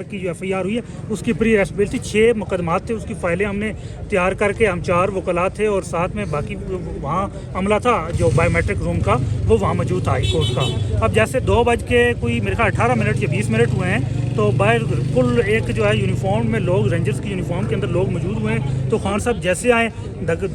کی جو FIR ہوئی ہے اس کی پری ارسٹ بیل تھی. 6 مقدمات تھے, اس کی فائلیں ہم نے تیار کر کے, ہم 4 وکلاء تھے اور ساتھ میں باقی وہاں عملہ تھا جو بایو میٹرک روم کا, وہ وہاں موجود تھا ہائی کورٹ کا. اب جیسے 2 بج کے کوئی میرے خیال 18 منٹ یا 20 منٹ ہوئے ہیں تو باہر کل ایک جو ہے یونیفارم میں لوگ, رینجرز کی یونیفارم کے اندر لوگ موجود ہوئے ہیں. تو خان صاحب جیسے آئے,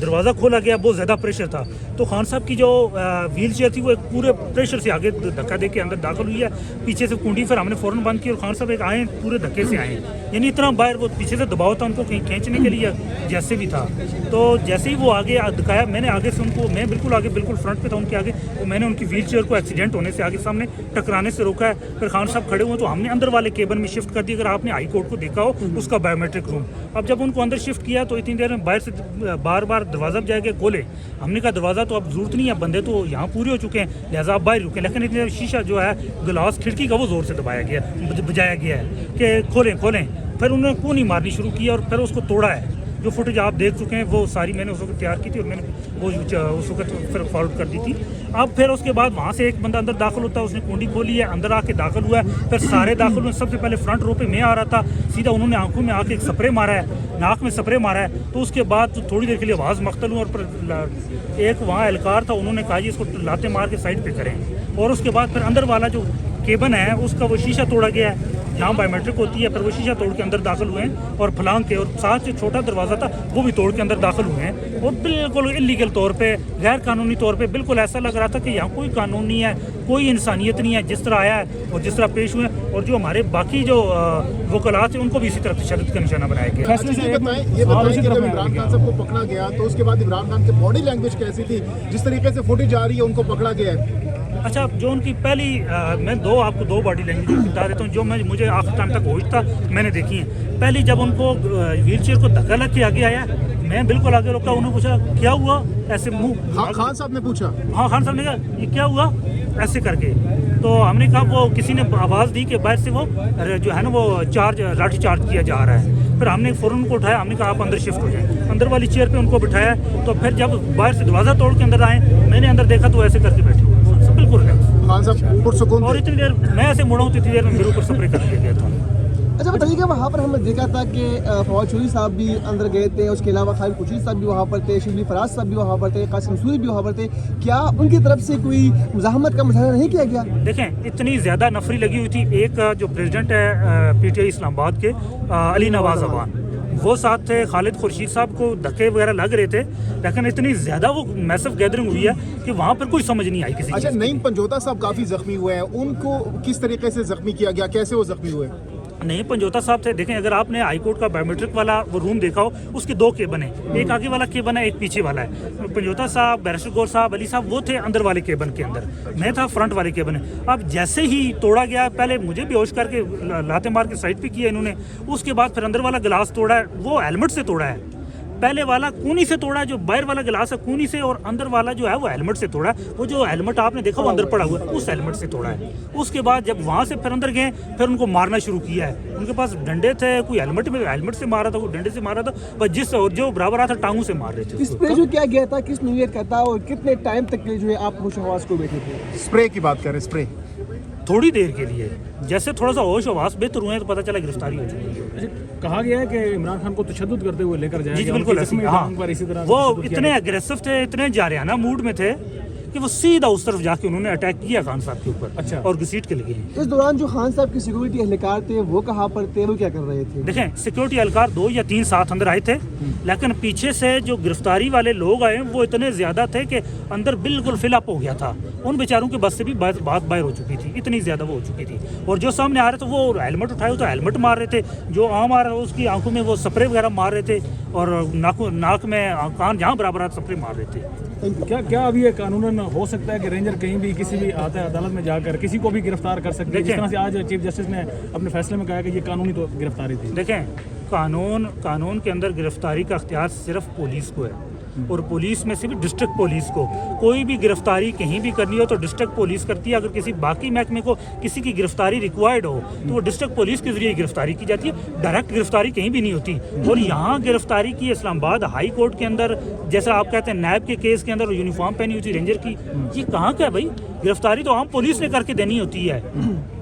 دروازہ کھولا گیا, بہت زیادہ پریشر تھا, تو خان صاحب کی جو ویل چیئر تھی وہ ایک پورے پریشر سے آگے دھکا دے کے اندر داخل ہوئی ہے. پیچھے سے کنڈی پھر ہم نے فوراً بند کی اور خان صاحب ایک آئے پورے دھکے سے آئے, یعنی اتنا باہر وہ پیچھے سے دباؤ تھا ان کو کہیں کھینچنے کے لیے جیسے بھی تھا. تو جیسے ہی وہ آگے دکھایا, میں نے آگے سے ان کو, میں بالکل آگے بالکل فرنٹ پہ تھا ان کے آگے, تو میں نے ان کی ویل چیئر کو ایکسیڈنٹ ہونے سے آگے سامنے ٹکرانے سے روکا ہے. پھر خان صاحب کھڑے ہوئے تو ہم نے اندر والے کیبن میں شفٹ کر دی. اگر آپ نے ہائی کورٹ کو دیکھا ہو اس کا بایو میٹرک روم, اب جب ان کو اندر شفٹ کیا تو اتنی دیر میں باہر سے بار بار دروازہ جائے گا کھولے. ہم نے کہا دروازہ تو اب ضرورت نہیں ہے, بندے تو یہاں پورے ہو چکے ہیں, لہٰذا آپ باہر رکیں. لیکن اتنے شیشہ جو ہے گلاس کھڑکی کا وہ زور سے بجایا گیا ہے کہ کھولیں. پھر انہوں نے کونی مارنی شروع کی اور پھر اس کو توڑا ہے. جو فوٹیج آپ دیکھ چکے ہیں وہ ساری میں نے اس وقت تیار کی تھی اور میں نے وہ اس وقت پھر فالو کر دی تھی. اب پھر اس کے بعد وہاں سے ایک بندہ اندر داخل ہوتا ہے, اس نے کنڈی کھولی ہے, اندر آ کے داخل ہوا ہے. پھر سارے داخل ہوئے. سب سے پہلے فرنٹ رو پہ میں آ رہا تھا, سیدھا انہوں نے آنکھوں میں آ کے ایک سپرے مارا ہے, ناک میں سپرے مارا ہے. تو اس کے بعد تھوڑی دیر کے لیے آواز مختل ہوں اور پھر ایک وہاں اہلکار تھا, انہوں نے کہا جی اس کو لاتے مار کے سائڈ پہ کریں. اور اس کے بعد پھر اندر والا جو کیبن ہے اس کا وہ شیشہ توڑا گیا ہے جہاں بایو میٹرک ہوتی ہے. پھر وہ شیشہ توڑ کے اندر داخل ہوئے ہیں اور پھلانگ کے, اور ساتھ جو چھوٹا دروازہ تھا وہ بھی توڑ کے اندر داخل ہوئے ہیں. اور بالکل انلیگل طور پہ, غیر قانونی طور پہ, بالکل ایسا لگ رہا تھا کہ یہاں کوئی قانون نہیں ہے, کوئی انسانیت نہیں ہے. جس طرح آیا ہے اور جس طرح پیش ہوئے ہیں, اور جو ہمارے باقی جو وکلاء تھے ان کو بھی اسی طرح تشدد کا نشانہ بنایا گیا. یہ بتائیں کہ جب عمران خان صاحب کو پکڑا گیا تو اس کے بعد عمران خان کی باڈی لینگویج کیسی تھی, جس طریقے سے فوٹیج آ رہی ہے ان کو پکڑا گیا ہے؟ اچھا, جو ان کی پہلی میں آپ کو 2 باڈی لینگویج بتا دیتا ہوں جو مجھے آخر ٹائم تک ہوش تھا میں نے دیکھی ہیں. پہلی جب ان کو ویل چیئر کو دھکا لگ کے آگے آیا, میں بالکل آگے روکا, انہوں نے پوچھا کیا ہوا, ایسے منہ, خان صاحب نے پوچھا, ہاں خان صاحب نے کہا یہ کیا ہوا ایسے کر کے. تو ہم نے کہا وہ کسی نے آواز دی کہ باہر سے وہ جو ہے نا وہ لاٹھی چارج کیا جا رہا ہے. پھر ہم نے فوراً کو اٹھایا, ہم نے کہا آپ اندر شفٹ ہو جائیں. اندر والی چیئر پہ ان کو بٹھایا. تو پھر جب باہر سے دروازہ توڑ کے اندر آئے, میں نے اندر دیکھا تو ایسے کر کے بیٹھے ہوئے بالکل خان صاحب پرسکون, اور اتنی دیر میں ایسے مڑا ہوں تو اتنی دیر میں میرے اوپر سپرے کر دیا گیا تھا. اچھا بتائیے کہ وہاں پر ہم نے دیکھا تھا کہ فواد چودھری صاحب بھی اندر گئے تھے, اس کے علاوہ خالد خورشید صاحب بھی وہاں پر تھے, شبلی فراز صاحب بھی وہاں پر تھے, قاسم سوری بھی وہاں پر تھے. کیا ان کی طرف سے کوئی مزاحمت کا مظاہرہ نہیں کیا گیا؟ دیکھیں اتنی زیادہ نفری لگی ہوئی تھی. ایک جو پریزیڈنٹ ہے PTI اسلام آباد کے, علی نواز افغان, وہ ساتھ تھے. خالد خورشید صاحب کو دھکے وغیرہ لگ رہے تھے, لیکن اتنی زیادہ وہ میسو گیدرنگ ہوئی ہے کہ وہاں پر کوئی سمجھ نہیں آئی کسی. اچھا, نعیم پنجوتا صاحب کافی زخمی ہوئے ہیں, ان کو کس طریقے سے زخمی کیا گیا, کیسے وہ زخمی ہوئے؟ نہیں, پنجوتا صاحب تھے. دیکھیں اگر آپ نے ہائی کورٹ کا بایو میٹرک والا وہ روم دیکھا ہو, اس کے 2 کیبن ہیں, ایک آگے والا کیبن ہے, ایک پیچھے والا ہے. پنجوتا صاحب, بیرسٹر گور صاحب, علی صاحب وہ تھے اندر والے کیبن کے اندر, میں تھا فرنٹ والے کیبن میں. اب جیسے ہی توڑا گیا, پہلے مجھے بے ہوش کر کے لاتے مار کے سائڈ پہ کیا انہوں نے, اس کے بعد پھر اندر والا گلاس توڑا ہے, وہ ہیلمٹ سے توڑا ہے. پہلے والا کونی سے توڑا ہے, جو باہر والا گلاس ہے کونی سے, اور اندر والا جو ہے وہ ہیلمٹ سے توڑا ہے. وہ جو ہیلمٹ آپ نے دیکھا وہ اندر پڑا ہوا ہے, اس ہیلمٹ سے توڑا ہے. اس کے بعد جب وہاں سے پھر اندر گئے, پھر ان کو مارنا شروع کیا ہے. ان کے پاس ڈنڈے تھے, کوئی ہیلمٹ سے مارا تھا, کوئی ڈنڈے سے مارا تھا, بس جس اور جو برابر آتا ٹانگوں سے مار رہے تھے. اسپرے جو کیا گیا تھا کس نوعیت کا تھا اور کتنے ٹائم تک کے جو ہے آپ ہوش و حواس کو بیٹھے تھے؟ اسپرے کی بات کریں, اسپرے تھوڑی دیر کے لیے, جیسے تھوڑا سا ہوش و حواس بہتر ہوئے تو پتہ چلا گرفتاری ہو چکی ہے. کہا گیا ہے کہ عمران خان کو تشدد کرتے ہوئے لے کر جائے. جی بالکل ایسے, ہاں وہ اتنے اگریسو تھے, اتنے جارحانہ موڈ میں تھے کہ وہ سیدھا اس طرف جا کے انہوں نے اٹیک کیا خان صاحب کے اوپر. اچھا, اور گھسیٹ کے لگے. اس دوران جو خان صاحب کی سیکورٹی اہلکار تھے وہ کہاں پر تھے, وہ کیا کر رہے تھے؟ دیکھیں سیکورٹی اہلکار 2 یا 3 ساتھ اندر آئے تھے, لیکن پیچھے سے جو گرفتاری والے لوگ آئے وہ اتنے زیادہ تھے کہ اندر بالکل فل اپ ہو گیا تھا. ان بیچاروں کے بس سے بھی بات باہر ہو چکی تھی, اتنی زیادہ وہ ہو چکی تھی. اور جو سامنے آ رہے تھے وہ ہیلمٹ اٹھائے تو ہیلمٹ مار رہے تھے, جو عام آ رہا ہے اس کی آنکھوں میں وہ سپرے وغیرہ مار رہے تھے, اور ناک میں کان جہاں برابر آتا سپرے مار رہے تھے. کیا ابھی یہ قانوناً ہو سکتا ہے کہ رینجر کہیں بھی کسی بھی آتا ہے عدالت میں جا کر کسی کو بھی گرفتار کر سکتے ہیں, جس طرح سے آج چیف جسٹس نے اپنے فیصلے میں کہا کہ یہ قانونی تو گرفتاری تھی؟ دیکھیں قانون کے اندر گرفتاری کا اختیار صرف پولیس کو ہے, اور پولیس میں سے بھی ڈسٹرکٹ پولیس کو. کوئی بھی گرفتاری کہیں بھی کرنی ہو تو ڈسٹرکٹ پولیس کرتی ہے. اگر کسی باقی محکمے کو کسی کی گرفتاری ریکوائرڈ ہو تو وہ ڈسٹرکٹ پولیس کے ذریعے گرفتاری کی جاتی ہے, ڈائریکٹ گرفتاری کہیں بھی نہیں ہوتی. اور یہاں گرفتاری کی اسلام آباد ہائی کورٹ کے اندر, جیسا آپ کہتے ہیں نیب کے کیس کے اندر یونیفارم پہنی ہوئی تھی رینجر کی, یہ کہاں کا ہے بھائی؟ گرفتاری تو عام پولیس نے کر کے دینی ہوتی ہے.